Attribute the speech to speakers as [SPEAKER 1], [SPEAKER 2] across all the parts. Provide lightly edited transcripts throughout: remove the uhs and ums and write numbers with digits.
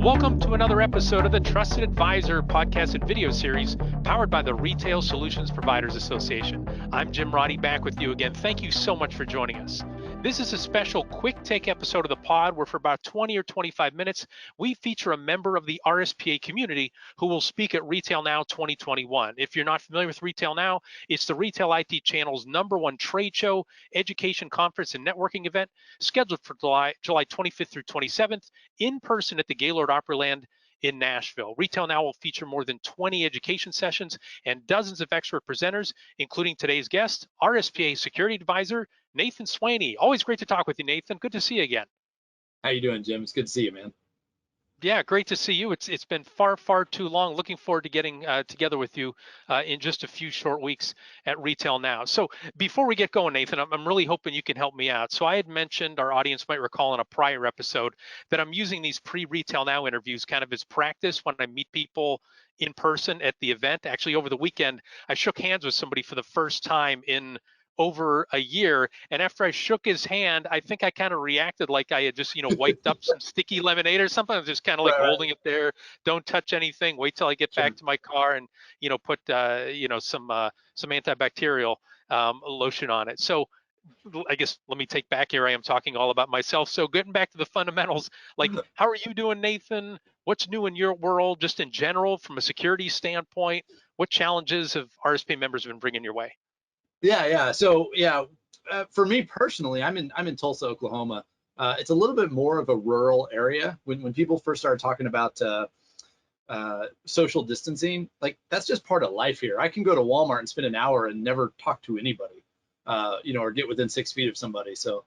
[SPEAKER 1] Welcome to another episode of the Trusted Advisor podcast and video series powered by the Retail Solutions Providers Association. I'm Jim Roddy, back with you again. Thank you so much for joining us. This is a special quick take episode of the pod where for about 20 or 25 minutes, we feature a member of the RSPA community who will speak at RetailNOW 2021. If you're not familiar with RetailNOW, it's the Retail IT Channel's #1 trade show, education conference, and networking event scheduled for July 25th through 27th in person at the Gaylord Opryland in Nashville. RetailNOW will feature more than 20 education sessions and dozens of expert presenters, including today's guest, RSPA Security Advisor, Nathan Sweaney. Always great to talk with you, Nathan. Good to see you again.
[SPEAKER 2] How you doing, Jim? It's good to see you, man.
[SPEAKER 1] Yeah, great to see you. It's been far too long. Looking forward to getting together with you in just a few short weeks at RetailNOW. So before we get going, Nathan, I'm really hoping you can help me out. So I had mentioned, our audience might recall in a prior episode, that I'm using these pre-RetailNOW interviews kind of as practice when I meet people in person at the event. Actually, over the weekend, I shook hands with somebody for the first time in over a year, and after I shook his hand, I think I kind of reacted like I had just wiped up some sticky lemonade or something. I was just kind of like holding it there, don't touch anything, wait till I get back to my car and put some antibacterial lotion on it. So I guess let me take back, here I am talking all about myself. So getting back to the fundamentals, like how are you doing, Nathan? What's new in your world, just in general from a security standpoint? What challenges have RSP members been bringing your way?
[SPEAKER 2] So for me personally, I'm in Tulsa, Oklahoma. It's a little bit more of a rural area. When people first started talking about social distancing, like that's just part of life here. I can go to Walmart and spend an hour and never talk to anybody, or get within 6 feet of somebody. So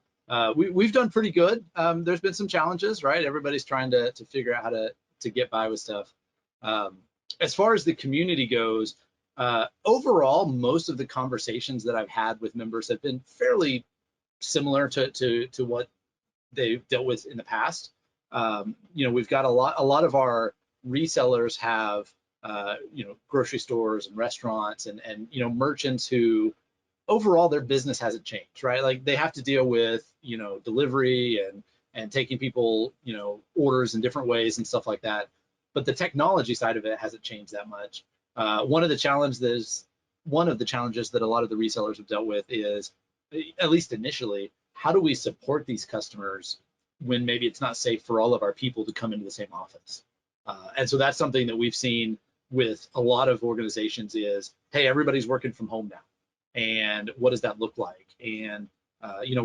[SPEAKER 2] we've done pretty good. There's been some challenges, right? Everybody's trying to figure out how to get by with stuff. As far as the community goes, overall, most of the conversations that I've had with members have been fairly similar to what they've dealt with in the past. We've got a lot of our resellers have grocery stores and restaurants and merchants who overall their business hasn't changed, right? Like they have to deal with delivery and taking people orders in different ways and stuff like that. But the technology side of it hasn't changed that much. One of the challenges that a lot of the resellers have dealt with is, at least initially, how do we support these customers when maybe it's not safe for all of our people to come into the same office? And so that's something that we've seen with a lot of organizations is, hey, everybody's working from home now. And what does that look like? And,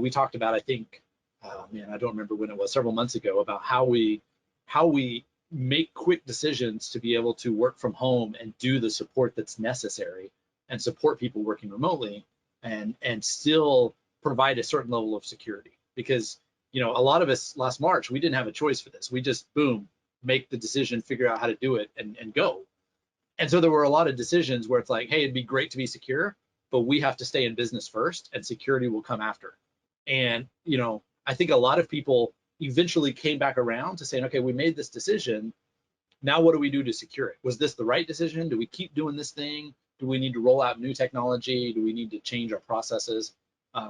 [SPEAKER 2] we talked about, I think, I don't remember when it was, several months ago, about how we make quick decisions to be able to work from home and do the support that's necessary and support people working remotely and still provide a certain level of security. Because, a lot of us last March, we didn't have a choice for this. We just, boom, make the decision, figure out how to do it and go. And so there were a lot of decisions where it's like, hey, it'd be great to be secure, but we have to stay in business first and security will come after. And, I think a lot of people eventually came back around to saying, okay, we made this decision. Now what do we do to secure it? Was this the right decision? Do we keep doing this thing? Do we need to roll out new technology? Do we need to change our processes?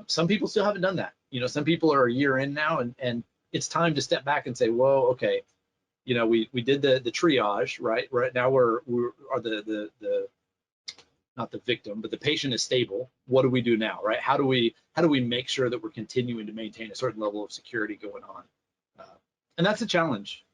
[SPEAKER 2] Some people still haven't done that. Some people are a year in now and it's time to step back and say, whoa, okay, we did the triage, right? Right now we're the not the victim, but the patient is stable. What do we do now, right? How do we make sure that we're continuing to maintain a certain level of security going on? And that's a challenge.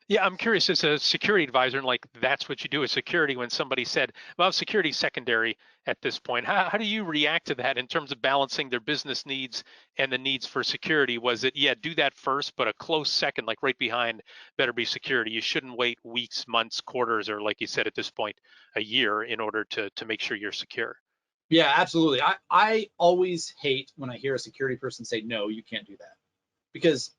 [SPEAKER 1] Yeah, I'm curious, as a security advisor, and like that's what you do as security, when somebody said, well, security's secondary at this point. How do you react to that in terms of balancing their business needs and the needs for security? Was it, yeah, do that first, but a close second, like right behind, better be security? You shouldn't wait weeks, months, quarters, or like you said at this point, a year in order to make sure you're secure.
[SPEAKER 2] Yeah, absolutely. I always hate when I hear a security person say, no, you can't do that. Because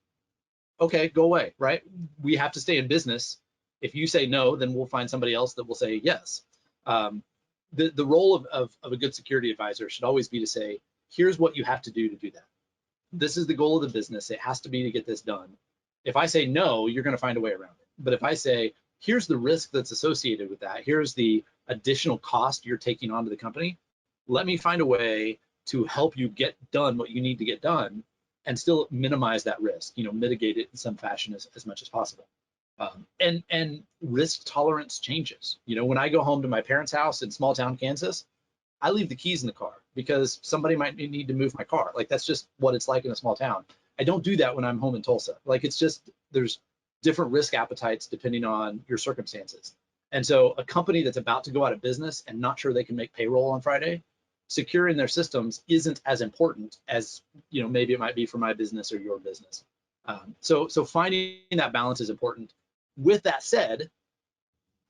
[SPEAKER 2] okay, go away, right? We have to stay in business. If you say no, then we'll find somebody else that will say yes. The role of a good security advisor should always be to say, here's what you have to do that. This is the goal of the business. It has to be to get this done. If I say no, you're going to find a way around it. But if I say, here's the risk that's associated with that, here's the additional cost you're taking onto the company, let me find a way to help you get done what you need to get done and still minimize that risk, mitigate it in some fashion as much as possible. And risk tolerance changes. You know, when I go home to my parents' house in small town Kansas, I leave the keys in the car because somebody might need to move my car. Like that's just what it's like in a small town. I don't do that when I'm home in Tulsa. Like it's just there's different risk appetites depending on your circumstances. And so a company that's about to go out of business and not sure they can make payroll on Friday, securing their systems isn't as important as, you know, maybe it might be for my business or your business. So finding that balance is important. With that said,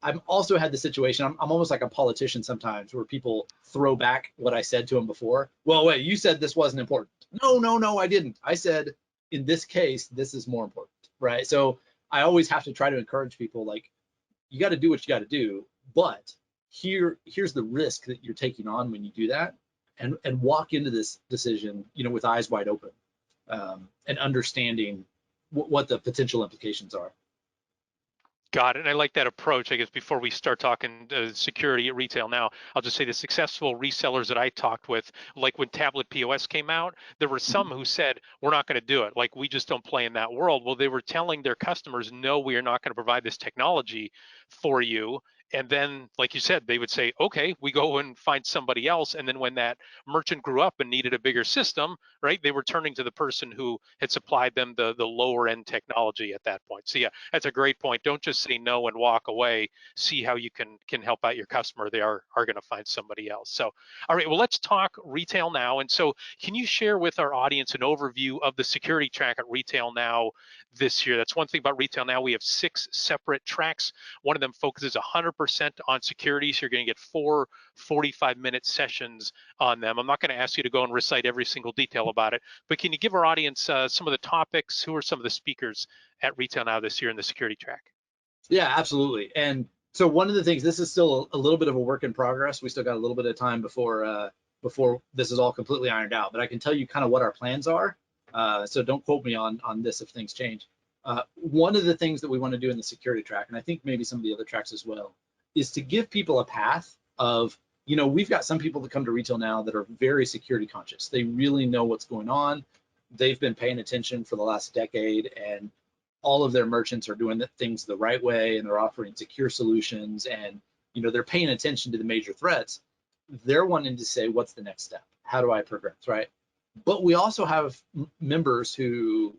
[SPEAKER 2] I've also had the situation, I'm almost like a politician sometimes where people throw back what I said to them before. Well, wait, you said this wasn't important. No, I didn't. I said, in this case, this is more important, right? So I always have to try to encourage people like, you got to do what you got to do, but here's the risk that you're taking on when you do that, and walk into this decision, you know, with eyes wide open, and understanding what the potential implications are.
[SPEAKER 1] Got it. And I like that approach. I guess before we start talking security at retail now, I'll just say the successful resellers that I talked with, like when tablet POS came out, there were some who said, we're not going to do it. Like we just don't play in that world. Well, they were telling their customers, no, we are not going to provide this technology for you. And then, like you said, they would say, okay, we go and find somebody else. And then when that merchant grew up and needed a bigger system, right, they were turning to the person who had supplied them the lower end technology at that point. So yeah, that's a great point. Don't just say no and walk away. See how you can help out your customer. They are going to find somebody else. So, all right, well, let's talk retail now. And so can you share with our audience an overview of the security track at Retail Now this year? That's one thing about Retail Now. We have 6 separate tracks. One of them focuses 100% on security. So you're going to get 4 45-minute sessions on them. I'm not going to ask you to go and recite every single detail about it, but can you give our audience some of the topics? Who are some of the speakers at Retail Now this year in the security track?
[SPEAKER 2] Yeah, absolutely. And so one of the things, this is still a little bit of a work in progress. We still got a little bit of time before this is all completely ironed out, but I can tell you kind of what our plans are. So don't quote me on this if things change. One of the things that we want to do in the security track, and I think maybe some of the other tracks as well, is to give people a path of, you know, we've got some people that come to Retail Now that are very security conscious. They really know what's going on. They've been paying attention for the last decade, and all of their merchants are doing things the right way, and they're offering secure solutions, and, you know, they're paying attention to the major threats. They're wanting to say, what's the next step? How do I progress, right? But we also have members who,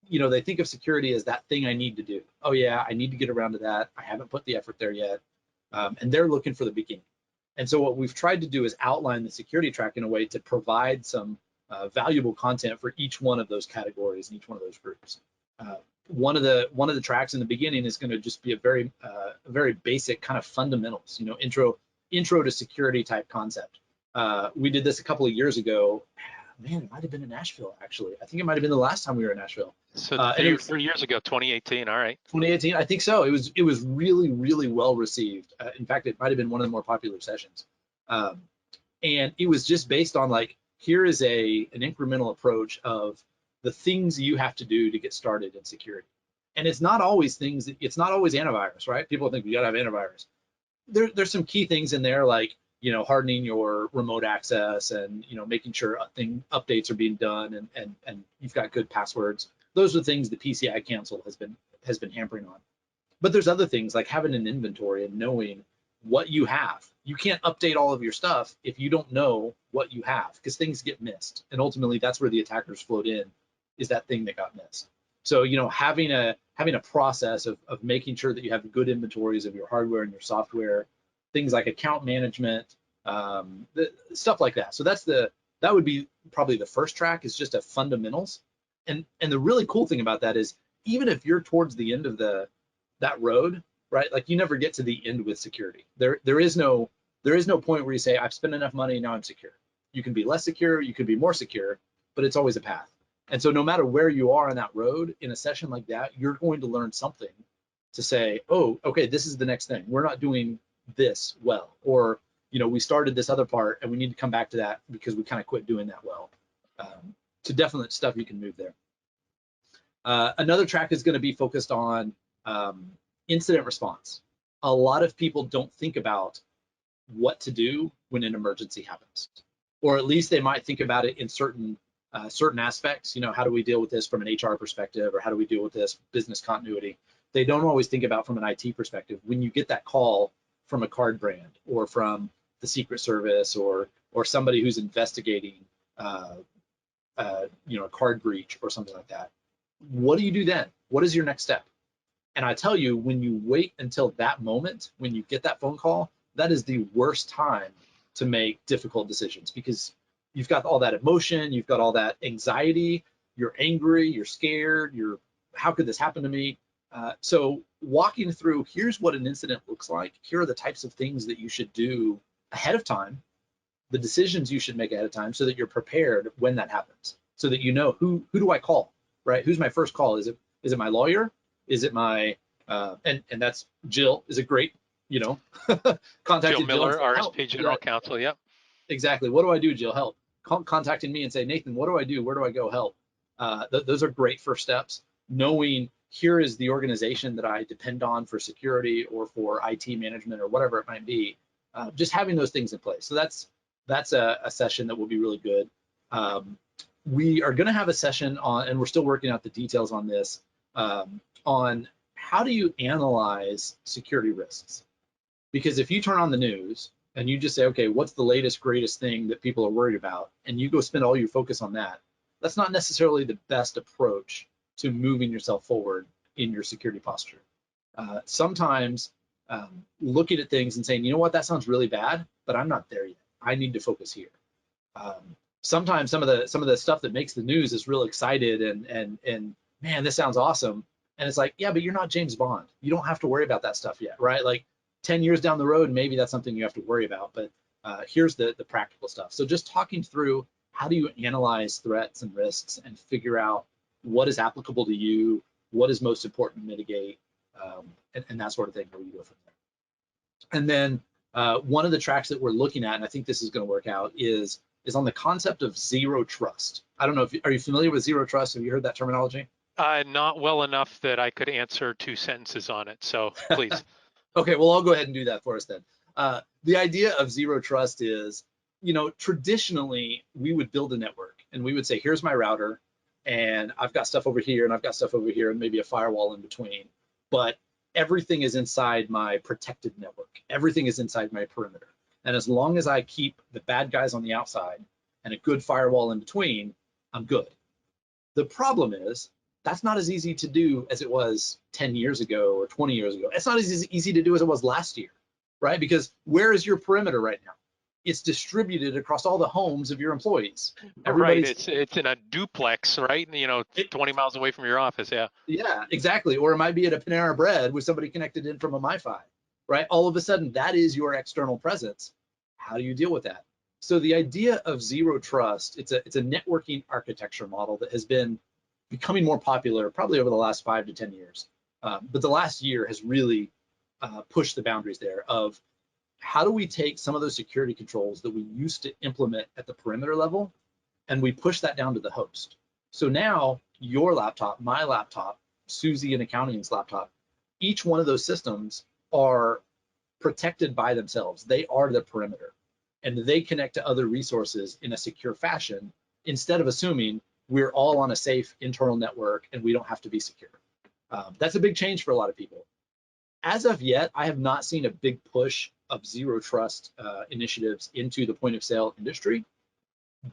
[SPEAKER 2] you know, they think of security as that thing I need to do. Oh yeah, I need to get around to that. I haven't put the effort there yet. And they're looking for the beginning. And so what we've tried to do is outline the security track in a way to provide some valuable content for each one of those categories and each one of those groups. One of the tracks in the beginning is going to just be a very basic kind of fundamentals, you know, intro to security type concept. We did this a couple of years ago. Man, it might have been in Nashville, actually. I think it might have been the last time we were in Nashville.
[SPEAKER 1] So 3 years ago, 2018. All right.
[SPEAKER 2] 2018, I think so. It was really well received. In fact, it might have been one of the more popular sessions. And it was just based on like, here is an incremental approach of the things you have to do to get started in security. And it's not always it's not always antivirus, right? People think you gotta have antivirus. There's some key things in there, like, you know, hardening your remote access, and, you know, making sure updates are being done, and you've got good passwords. Those are things the PCI cancel has been hampering on. But there's other things like having an inventory and knowing what you have. You can't update all of your stuff if you don't know what you have, because things get missed. And ultimately that's where the attackers float in, is that thing that got missed. So, you know, having a process of making sure that you have good inventories of your hardware and your software, things like account management, stuff like that. So that would be probably the first track, is just a fundamentals. And the really cool thing about that is, even if you're towards the end of that road, right? Like, you never get to the end with security. There is no point where you say, I've spent enough money, now I'm secure. You can be less secure, you can be more secure, but it's always a path. And so no matter where you are on that road, in a session like that, you're going to learn something to say, oh, okay, this is the next thing. We're not doing this well, or, you know, we started this other part and we need to come back to that because we kind of quit doing that well. So definite stuff you can move there. Another track is going to be focused on incident response. A lot of people don't think about what to do when an emergency happens, or at least they might think about it in certain aspects. You know, how do we deal with this from an HR perspective, or how do we deal with this business continuity? they don't always think about from an IT perspective. When you get that call from a card brand or from the Secret Service or somebody who's investigating a card breach or something like that, what do you do then? What is your next step? And I tell you, when you wait until that moment, when you get that phone call, that is the worst time to make difficult decisions, because you've got all that emotion, you've got all that anxiety, you're angry, you're scared, how could this happen to me? So walking through, here's what an incident looks like. Here are the types of things that you should do ahead of time, the decisions you should make ahead of time, so that you're prepared when that happens, so that you know who do I call, right? Who's my first call? Is it my lawyer? Is it my and that's Jill is a great, contacted
[SPEAKER 1] Jill Miller,
[SPEAKER 2] Help.
[SPEAKER 1] RSPA General Counsel. Yep.
[SPEAKER 2] Exactly. What do I do, Jill? Help. Contacting me and say, Nathan, what do I do? Where do I go? Help. Those are great first steps. Knowing here is the organization that I depend on for security or for IT management or whatever it might be. Just having those things in place. So that's a session that will be really good. We are going to have a session on, and we're still working out the details on this, on how do you analyze security risks? Because if you turn on the news and you just say, okay, what's the latest, greatest thing that people are worried about, and you go spend all your focus on that, that's not necessarily the best approach to moving yourself forward in your security posture. Sometimes looking at things and saying, you know what, that sounds really bad, but I'm not there yet. I need to focus here. Sometimes some of the stuff that makes the news is real excited and man, this sounds awesome. And it's like, yeah, but you're not James Bond. You don't have to worry about that stuff yet, right? Like 10 years down the road, maybe that's something you have to worry about, but here's the practical stuff. So just talking through, how do you analyze threats and risks and figure out what is applicable to you, what is most important to mitigate, and that sort of thing, where you go from there. And then one of the tracks that we're looking at, and I think this is going to work out, is on the concept of zero trust. I don't know, are you familiar with zero trust? Have you heard that terminology?
[SPEAKER 1] Not well enough that I could answer 2 sentences on it. So please.
[SPEAKER 2] Okay, well, I'll go ahead and do that for us then. The idea of zero trust is, traditionally we would build a network and we would say, here's my router, and I've got stuff over here and I've got stuff over here and maybe a firewall in between, but everything is inside my protected network. Everything is inside my perimeter. And as long as I keep the bad guys on the outside and a good firewall in between, I'm good. The problem is, that's not as easy to do as it was 10 years ago or 20 years ago. It's not as easy to do as it was last year, right? Because where is your perimeter right now? It's distributed across all the homes of your employees.
[SPEAKER 1] Right, it's in a duplex, right? 20 miles away from your office, yeah.
[SPEAKER 2] Yeah, exactly. Or it might be at a Panera Bread with somebody connected in from a MiFi, right? All of a sudden, that is your external presence. How do you deal with that? So the idea of zero trust, it's a networking architecture model that has been becoming more popular probably over the last 5 to 10 years. But the last year has really pushed the boundaries there of how do we take some of those security controls that we used to implement at the perimeter level and we push that down to the host. So now your laptop, my laptop, Susie and accounting's laptop, each one of those systems are protected by themselves. They are the perimeter and they connect to other resources in a secure fashion instead of assuming we're all on a safe internal network and we don't have to be secure. That's a big change for a lot of people. As of yet, I have not seen a big push of zero trust initiatives into the point of sale industry,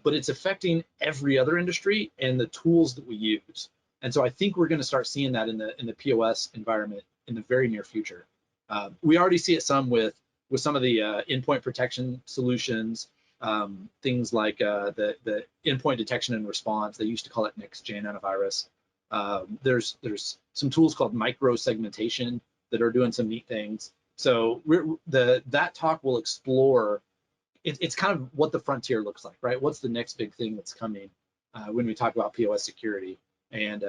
[SPEAKER 2] but it's affecting every other industry and the tools that we use. And so I think we're going to start seeing that in the POS environment in the very near future. We already see it some with some of the endpoint protection solutions, things like the endpoint detection and response. They used to call it next gen antivirus. There's some tools called micro segmentation that are doing some neat things. So that talk will explore. It's kind of what the frontier looks like, right? What's the next big thing that's coming when we talk about POS security? And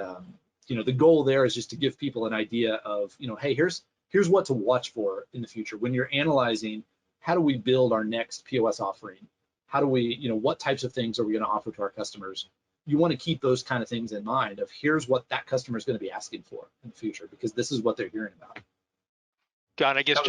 [SPEAKER 2] the goal there is just to give people an idea of, hey, here's what to watch for in the future when you're analyzing how do we build our next POS offering. How do we, what types of things are we going to offer to our customers? You want to keep those kind of things in mind of here's what that customer is going to be asking for in the future, because this is what they're hearing about.
[SPEAKER 1] God, I guess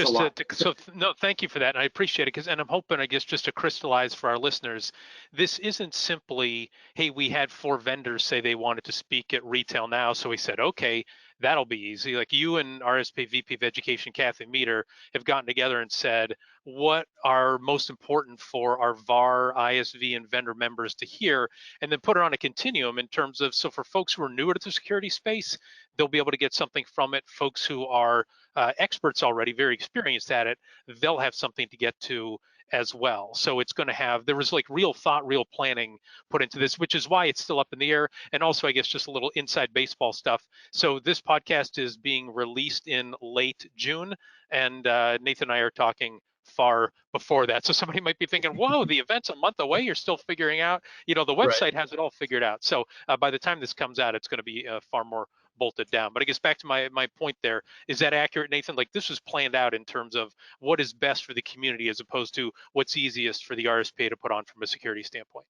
[SPEAKER 1] no, thank you for that. And I appreciate it and I'm hoping, I guess, just to crystallize for our listeners, this isn't simply, hey, we had 4 vendors say they wanted to speak at RetailNOW. So we said, okay, that'll be easy. Like you and RSP VP of Education, Kathy Meter, have gotten together and said, what are most important for our VAR, ISV, and vendor members to hear, and then put it on a continuum in terms of, so for folks who are newer to the security space, they'll be able to get something from it. Folks who are experts already, very experienced at it, they'll have something to get to as well. So it's going to have, there was like real thought, real planning put into this, which is why it's still up in the air. And also, I guess, just a little inside baseball stuff. So this podcast is being released in late June, and Nathan and I are talking far before that. So somebody might be thinking, whoa, the event's a month away, you're still figuring out, the
[SPEAKER 2] Right.
[SPEAKER 1] website has it all figured out. So by the time this comes out, it's going to be far more bolted down. But I guess back to my point there, is that accurate, Nathan? Like, this was planned out in terms of what is best for the community as opposed to what's easiest for the RSPA to put on from a security standpoint.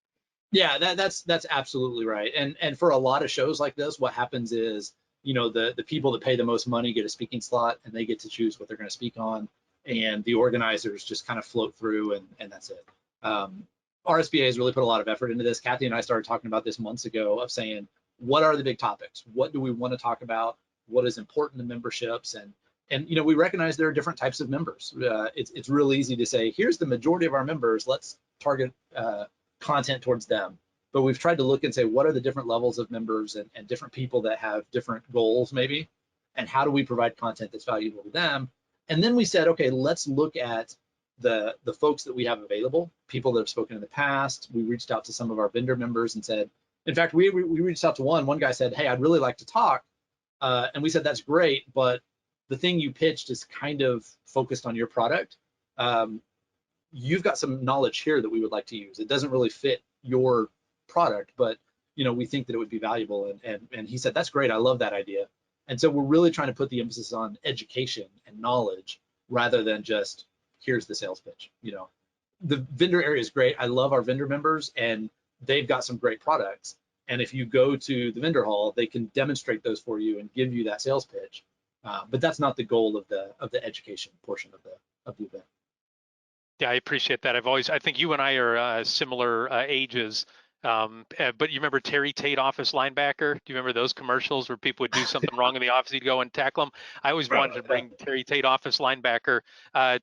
[SPEAKER 2] Yeah, that's absolutely right. And for a lot of shows like this, what happens is, the people that pay the most money get a speaking slot and they get to choose what they're going to speak on, and the organizers just kind of float through and that's it. RSPA has really put a lot of effort into this. Kathy and I started talking about this months ago of saying, what are the big topics? What do we want to talk about? What is important to memberships? And we recognize there are different types of members. It's real easy to say, here's the majority of our members, let's target content towards them. But we've tried to look and say, what are the different levels of members and different people that have different goals maybe, and how do we provide content that's valuable to them? And then we said, okay, let's look at the folks that we have available, people that have spoken in the past. We reached out to some of our vendor members and said, in fact, we reached out to one guy said, hey, I'd really like to talk. And we said, that's great, but the thing you pitched is kind of focused on your product. You've got some knowledge here that we would like to use. It doesn't really fit your product, but we think that it would be valuable. And he said, that's great, I love that idea. And so we're really trying to put the emphasis on education and knowledge rather than just here's the sales pitch. The vendor area is great. I love our vendor members, and they've got some great products. And if you go to the vendor hall, they can demonstrate those for you and give you that sales pitch. But that's not the goal of the education portion of the event.
[SPEAKER 1] Yeah, I appreciate that. I think you and I are similar ages. But you remember Terry Tate, office linebacker? Do you remember those commercials where people would do something wrong in the office, you'd go and tackle them? I always wanted to bring Terry Tate, office linebacker,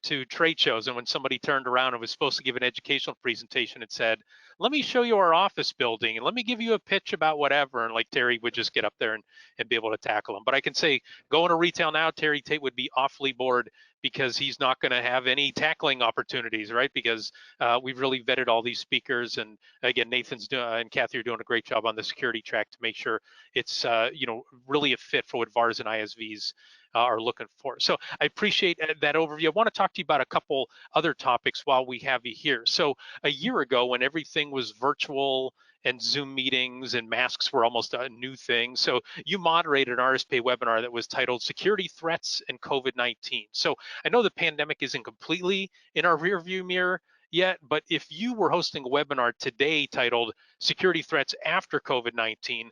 [SPEAKER 1] to trade shows. And when somebody turned around and was supposed to give an educational presentation, it said, let me show you our office building and let me give you a pitch about whatever. And like Terry would just get up there and be able to tackle them. But I can say, going to retail now, Terry Tate would be awfully bored because he's not going to have any tackling opportunities, right? Because we've really vetted all these speakers, and again, Nathan's and Kathy are doing a great job on the security track to make sure it's really a fit for what VARs and ISVs are looking for. So I appreciate that overview. I want to talk to you about a couple other topics while we have you here. So a year ago, when everything was virtual and Zoom meetings and masks were almost a new thing, so you moderated an RSPA webinar that was titled Security Threats and COVID-19. So I know the pandemic isn't completely in our rearview mirror yet, but if you were hosting a webinar today titled Security Threats After COVID-19,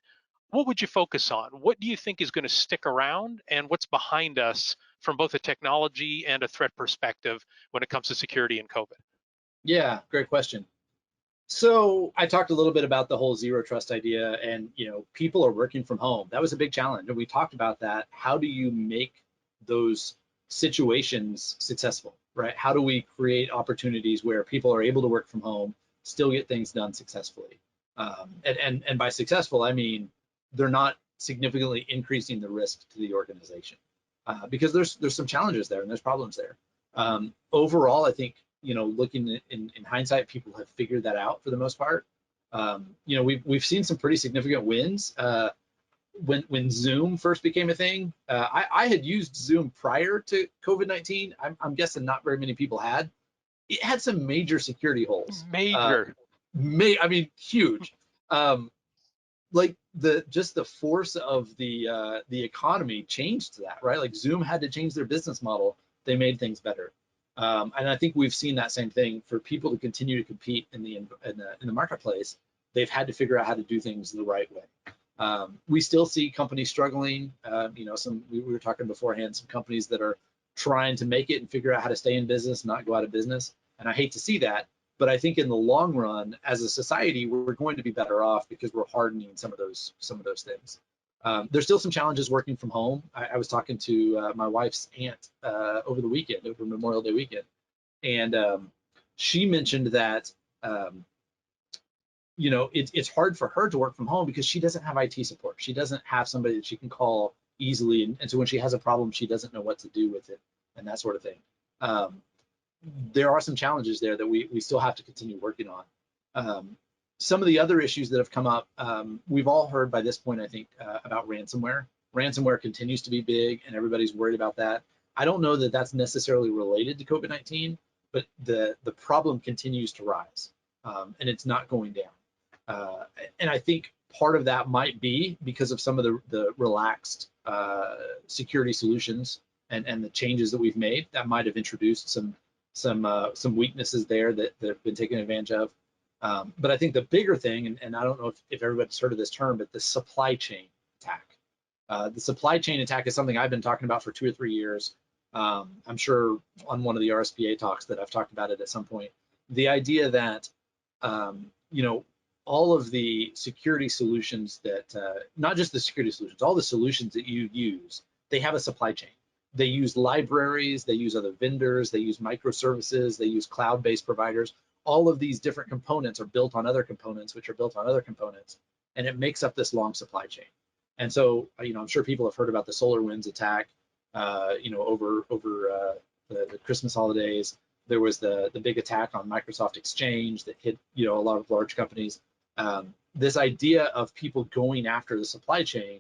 [SPEAKER 1] what would you focus on? What do you think is going to stick around, and what's behind us from both a technology and a threat perspective when it comes to security and COVID?
[SPEAKER 2] Yeah, great question. So I talked a little bit about the whole zero trust idea, and people are working from home. That was a big challenge, and we talked about that. How do you make those situations successful, right? How do we create opportunities where people are able to work from home, still get things done successfully? And by successful, I mean they're not significantly increasing the risk to the organization, because there's some challenges there and there's problems there. Overall, I think looking in hindsight, people have figured that out for the most part. We've seen some pretty significant wins. When Zoom first became a thing, I had used Zoom prior to COVID-19. I'm guessing not very many people had. It had some major security holes.
[SPEAKER 1] Major.
[SPEAKER 2] I mean, huge. Like just the force of the economy changed to that, right? Like Zoom had to change their business model. They made things better. And I think we've seen that same thing for people to continue to compete in the marketplace. They've had to figure out how to do things the right way. We still see companies struggling. We were talking beforehand, some companies that are trying to make it and figure out how to stay in business, not go out of business. And I hate to see that, but I think in the long run, as a society, we're going to be better off because we're hardening some of those things. There's still some challenges working from home. I was talking to my wife's aunt over the weekend, over Memorial Day weekend, and she mentioned that it's hard for her to work from home because she doesn't have IT support. She doesn't have somebody that she can call easily, and so when she has a problem, she doesn't know what to do with it and that sort of thing. There are some challenges there that we still have to continue working on. Some of the other issues that have come up, we've all heard by this point, I think, about ransomware. Ransomware continues to be big, and everybody's worried about that. I don't know that that's necessarily related to COVID-19, but the problem continues to rise, and it's not going down. And I think part of that might be because of some of the relaxed security solutions and the changes that we've made that might have introduced some weaknesses there that have been taken advantage of. But I think the bigger thing, and I don't know if everybody's heard of this term, but the supply chain attack. The supply chain attack is something I've been talking about for 2 or 3 years. I'm sure on one of the RSPA talks that I've talked about it at some point. The idea that, all of the security solutions that, not just the security solutions, all the solutions that you use, they have a supply chain. They use libraries, they use other vendors, they use microservices, they use cloud-based providers. All of these different components are built on other components, which are built on other components, and it makes up this long supply chain. And so, I'm sure people have heard about the SolarWinds attack, over the Christmas holidays. There was the big attack on Microsoft Exchange that hit, a lot of large companies. This idea of people going after the supply chain,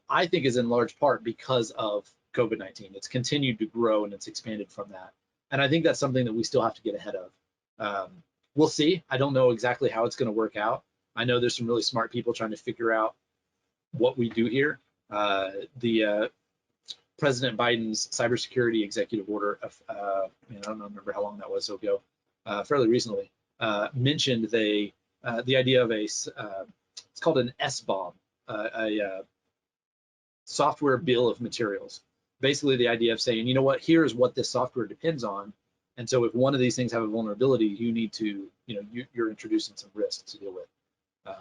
[SPEAKER 2] I think is in large part because of COVID-19. It's continued to grow and it's expanded from that. And I think that's something that we still have to get ahead of. We'll see. I don't know exactly how it's going to work out. I know there's some really smart people trying to figure out what we do here. President Biden's cybersecurity executive order, I don't remember how long that was ago, fairly recently, mentioned the idea of it's called an SBOM, a software bill of materials. Basically the idea of saying, here's what this software depends on. And so if one of these things have a vulnerability, you need to, you're introducing some risk to deal with.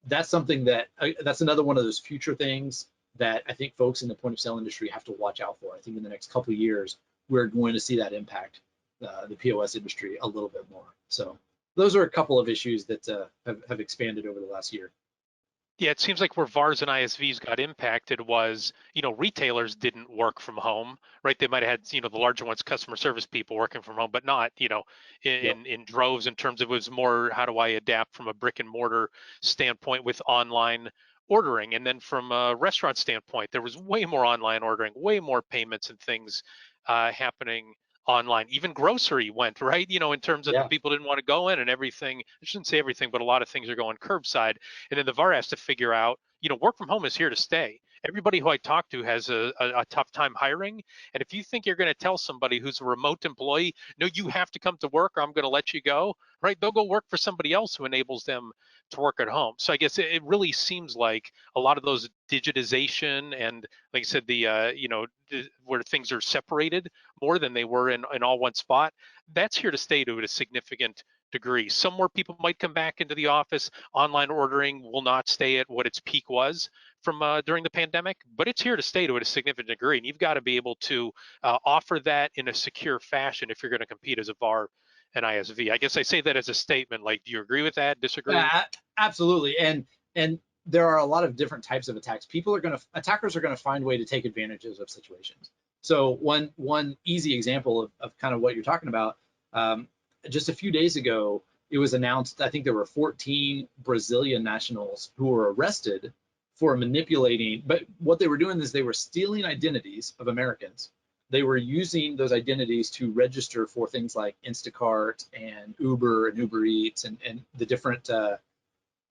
[SPEAKER 2] That's something that's another one of those future things that I think folks in the point of sale industry have to watch out for. I think in the next couple of years, we're going to see that impact the POS industry a little bit more. So those are a couple of issues that have expanded over the last year.
[SPEAKER 1] Yeah, it seems like where VARs and ISVs got impacted was, retailers didn't work from home, right? They might have had, the larger ones, customer service people working from home, but not, in droves in terms of it was more, how do I adapt from a brick and mortar standpoint with online ordering? And then from a restaurant standpoint, there was way more online ordering, way more payments and things happening online. Even grocery went, right? In terms of the people didn't want to go in and everything. I shouldn't say everything, but a lot of things are going curbside. And then the VAR has to figure out, work from home is here to stay. Everybody who I talk to has a tough time hiring. And if you think you're going to tell somebody who's a remote employee, no, you have to come to work or I'm going to let you go, right? They'll go work for somebody else who enables them to work at home. So I guess it really seems like a lot of those digitization and, like I said, where things are separated more than they were in all one spot, that's here to stay to a significant degree. Some more people might come back into the office. Online ordering will not stay at what its peak was from during the pandemic, but it's here to stay to a significant degree. And you've got to be able to offer that in a secure fashion if you're going to compete as a VAR and ISV. I guess I say that as a statement. Like, do you agree with that? Disagree?
[SPEAKER 2] Absolutely. And there are a lot of different types of attacks. Attackers are going to find a way to take advantages of situations. So one easy example of kind of what you're talking about, just a few days ago, it was announced, I think there were 14 Brazilian nationals who were arrested for manipulating, but what they were doing is they were stealing identities of Americans. They were using those identities to register for things like Instacart and Uber Eats and the different,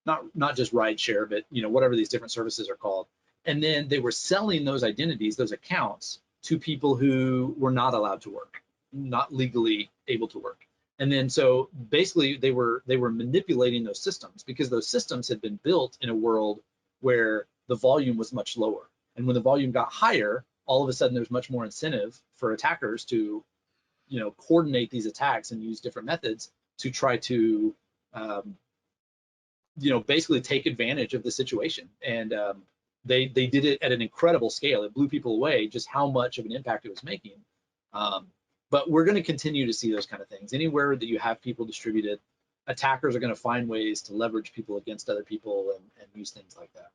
[SPEAKER 2] not just rideshare, but whatever these different services are called. And then they were selling those identities, those accounts, to people who were not allowed to work, not legally able to work. And then so basically they were manipulating those systems because those systems had been built in a world where the volume was much lower. And when the volume got higher, all of a sudden there's much more incentive for attackers to, coordinate these attacks and use different methods to try to, basically take advantage of the situation. And They did it at an incredible scale. It blew people away just how much of an impact it was making. But we're going to continue to see those kind of things. Anywhere that you have people distributed, attackers are going to find ways to leverage people against other people and use things like that.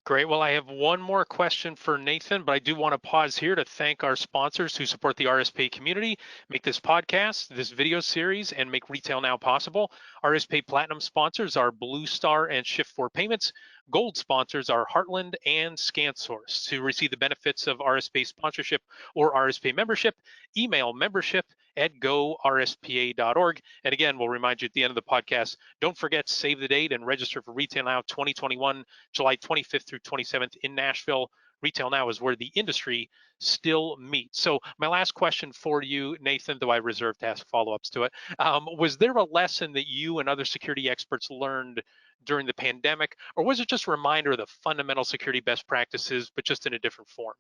[SPEAKER 1] Great. Well, I have one more question for Nathan, but I do want to pause here to thank our sponsors who support the RSPA community, make this podcast, this video series, and make Retail Now possible. RSPA Platinum sponsors are Blue Star and Shift4 Payments. Gold sponsors are Heartland and ScanSource. To receive the benefits of RSPA sponsorship or RSPA membership, email membership@gorspa.org. And again, we'll remind you at the end of the podcast, don't forget, save the date and register for Retail Now 2021, July 25th through 27th in Nashville. Retail Now is where the industry still meets. So my last question for you, Nathan, though I reserve to ask follow-ups to it, was there a lesson that you and other security experts learned during the pandemic, or was it just a reminder of the fundamental security best practices, but just in a different form?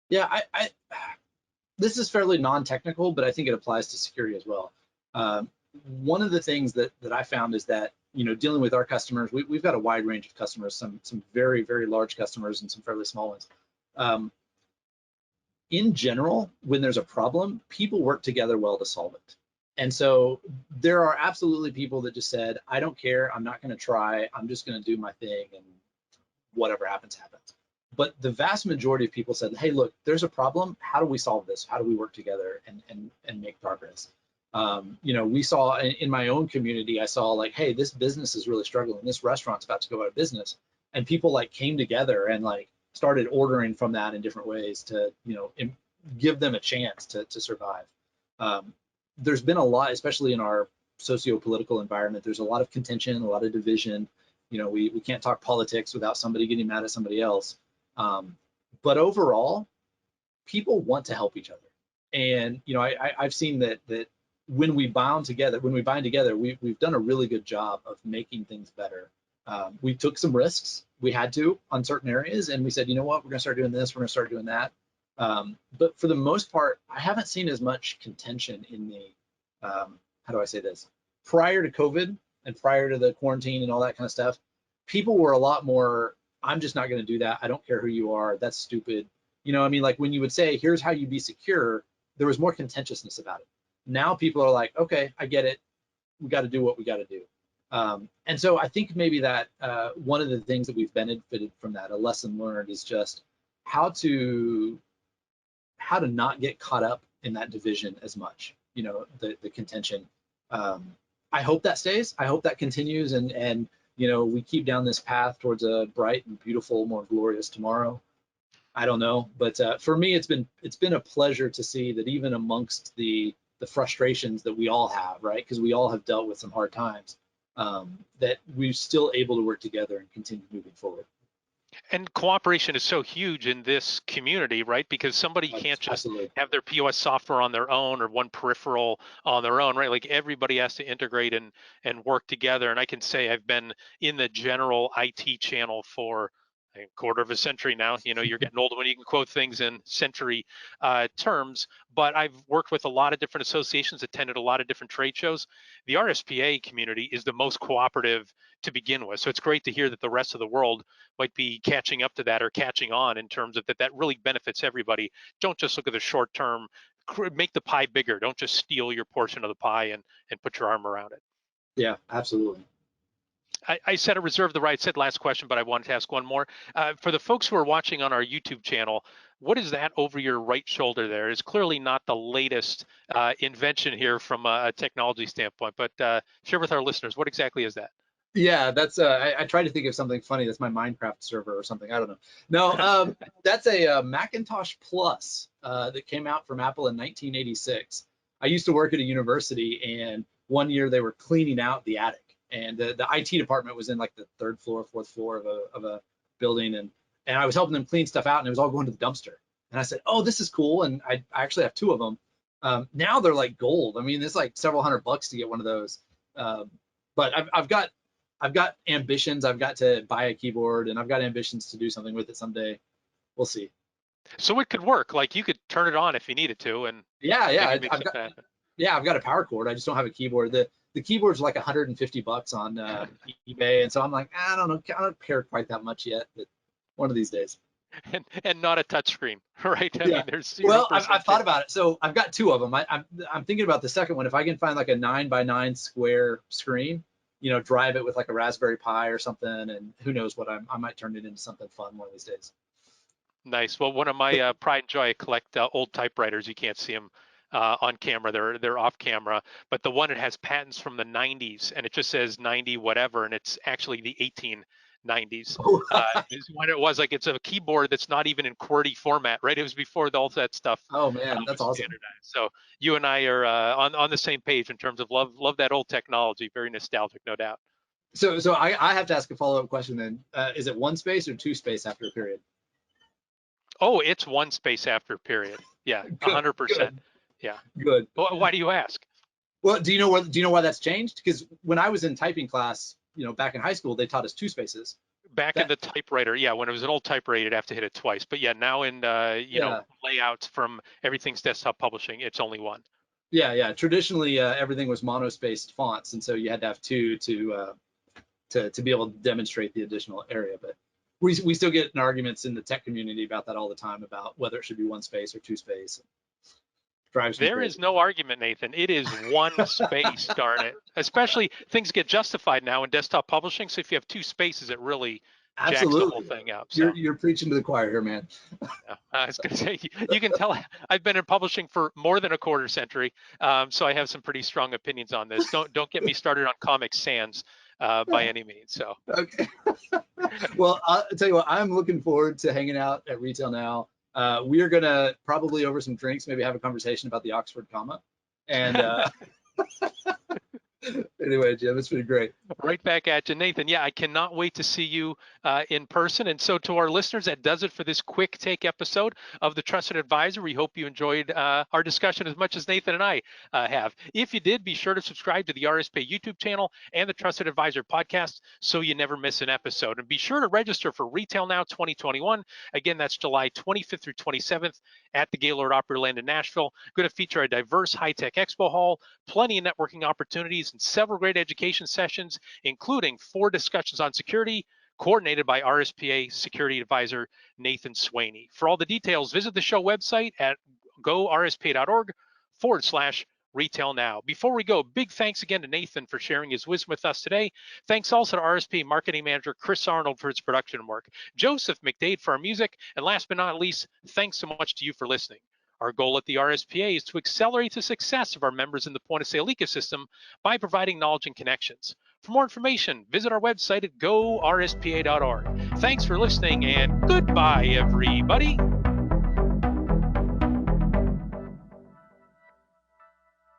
[SPEAKER 2] Yeah, this is fairly non-technical, but I think it applies to security as well. One of the things that I found is that, dealing with our customers, we've got a wide range of customers, some very, very large customers and some fairly small ones. In general, when there's a problem, people work together well to solve it. And so there are absolutely people that just said, I don't care, I'm not going to try, I'm just going to do my thing, and whatever happens, happens. But the vast majority of people said, hey, look, there's a problem, how do we solve this? How do we work together and make progress? We saw in my own community, I saw like, hey, this business is really struggling, this restaurant's about to go out of business. And people like came together and like started ordering from that in different ways to, give them a chance to survive. There's been a lot, especially in our socio-political environment, there's a lot of contention, a lot of division. We can't talk politics without somebody getting mad at somebody else. But overall, people want to help each other. And, I've seen that when we bind together, we've done a really good job of making things better. We took some risks. We had to on certain areas, and we said, you know what, we're going to start doing this, we're going to start doing that. But for the most part, I haven't seen as much contention in the, how do I say this? Prior to COVID and prior to the quarantine and all that kind of stuff, people were a lot more, I'm just not going to do that. I don't care who you are. That's stupid. Like when you would say, here's how you be secure, there was more contentiousness about it. Now people are like, okay, I get it. We got to do what we got to do. And so I think maybe that one of the things that we've benefited from that, a lesson learned, is just how to not get caught up in that division as much, the contention. I hope that stays. I hope that continues, and we keep down this path towards a bright and beautiful, more glorious tomorrow. I don't know, but for me, it's been a pleasure to see that even amongst the frustrations that we all have, right? Because we all have dealt with some hard times, that we're still able to work together and continue moving forward.
[SPEAKER 1] And cooperation is so huge in this community, right? Because somebody can't just have their POS software on their own or one peripheral on their own, right? Like everybody has to integrate and work together. And I can say I've been in the general IT channel for a quarter of a century now. You're getting older when you can quote things in century terms, but I've worked with a lot of different associations, attended a lot of different trade shows. The RSPA community is the most cooperative to begin with. So it's great to hear that the rest of the world might be catching up to that or catching on in terms of that really benefits everybody. Don't just look at the short term, make the pie bigger. Don't just steal your portion of the pie and put your arm around it.
[SPEAKER 2] Yeah, absolutely.
[SPEAKER 1] I said I reserved the right, said last question, but I wanted to ask one more. For the folks who are watching on our YouTube channel, what is that over your right shoulder there? It's clearly not the latest invention here from a technology standpoint, but share with our listeners, what exactly is that?
[SPEAKER 2] Yeah, that's I tried to think of something funny. That's my Minecraft server or something. I don't know. No, that's a Macintosh Plus that came out from Apple in 1986. I used to work at a university, and one year they were cleaning out the attic. And the IT department was in like the third floor, fourth floor of a building, and I was helping them clean stuff out, and it was all going to the dumpster. And I said, oh, this is cool, and I actually have two of them. Now they're like gold. I mean, it's like several $100 to get one of those. But I've got ambitions. I've got to buy a keyboard, and I've got ambitions to do something with it someday. We'll see.
[SPEAKER 1] So it could work. Like you could turn it on if you needed to, and
[SPEAKER 2] I've got a power cord. I just don't have a keyboard. the keyboard's like $150 on eBay, and so I'm like, I don't know, I don't care quite that much yet, but one of these days.
[SPEAKER 1] And not a touchscreen, right? I
[SPEAKER 2] Yeah.
[SPEAKER 1] mean, there's
[SPEAKER 2] Well,
[SPEAKER 1] 0%
[SPEAKER 2] I've thought
[SPEAKER 1] chance.
[SPEAKER 2] about it. So I've got two of them. I'm thinking about the second one. If I can find like a 9x9 square screen, drive it with like a Raspberry Pi or something, and who knows what I might turn it into something fun one of these days.
[SPEAKER 1] Nice. Well, one of my pride and joy, I collect old typewriters. You can't see them on camera. They're off camera. But the one that has patents from the 90s, and it just says 90 whatever, and it's actually the 1890s. Is when it was like it's a keyboard that's not even in QWERTY format, right? It was before all that stuff
[SPEAKER 2] Oh man, that's
[SPEAKER 1] was
[SPEAKER 2] awesome.
[SPEAKER 1] standardized. So you and I are on the same page in terms of love that old technology. Very nostalgic, no doubt.
[SPEAKER 2] So I have to ask a follow-up question then. Is it one space or two space after a period?
[SPEAKER 1] Oh, it's one space after period. Yeah,
[SPEAKER 2] Good,
[SPEAKER 1] 100%.
[SPEAKER 2] good,
[SPEAKER 1] Yeah.
[SPEAKER 2] good.
[SPEAKER 1] Why do you ask?
[SPEAKER 2] Well, do you know why that's changed? Because when I was in typing class, back in high school, they taught us two spaces.
[SPEAKER 1] Back in
[SPEAKER 2] That
[SPEAKER 1] the typewriter, yeah, when it was an old typewriter, you'd have to hit it twice. But yeah, now in
[SPEAKER 2] yeah,
[SPEAKER 1] layouts from everything's desktop publishing, it's only one.
[SPEAKER 2] yeah. Traditionally, everything was monospaced fonts, and so you had to have two to be able to demonstrate the additional area. But we still get in arguments in the tech community about that all the time, about whether it should be one space or two space. Drives me
[SPEAKER 1] There is
[SPEAKER 2] crazy.
[SPEAKER 1] no argument, Nathan. It is one space, darn it. Especially things get justified now in desktop publishing. So if you have two spaces, it really jacks the whole
[SPEAKER 2] Absolutely.
[SPEAKER 1] thing up. So
[SPEAKER 2] You're preaching to the choir here, man.
[SPEAKER 1] yeah, I was going to say, you can tell I've been in publishing for more than a quarter century, so I have some pretty strong opinions on this. Don't get me started on Comic Sans by any means. So
[SPEAKER 2] Okay. Well, I'll tell you what, I'm looking forward to hanging out at Retail Now. We are gonna probably over some drinks, maybe have a conversation about the Oxford comma. And anyway, Jim, it's been great.
[SPEAKER 1] right back at you, Nathan. Yeah, I cannot wait to see you in person. And so, to our listeners, that does it for this quick take episode of The Trusted Advisor. We hope you enjoyed our discussion as much as Nathan and I have. If you did, be sure to subscribe to the RSPA YouTube channel and the Trusted Advisor podcast so you never miss an episode. And be sure to register for Retail Now 2021. Again, that's July 25th through 27th at the Gaylord Opryland in Nashville. Going to feature a diverse high-tech expo hall, plenty of networking opportunities, and several great education sessions, including 4 discussions on security, coordinated by RSPA Security Advisor Nathan Sweaney. For all the details, visit the show website at gorspa.org/Retail Now. Before we go, big thanks again to Nathan for sharing his wisdom with us today. Thanks also to RSPA Marketing Manager Chris Arnold for his production work, Joseph McDade for our music, and last but not least, thanks so much to you for listening. Our goal at the RSPA is to accelerate the success of our members in the point-of-sale ecosystem by providing knowledge and connections. For more information, visit our website at gorspa.org. Thanks for listening, and goodbye, everybody.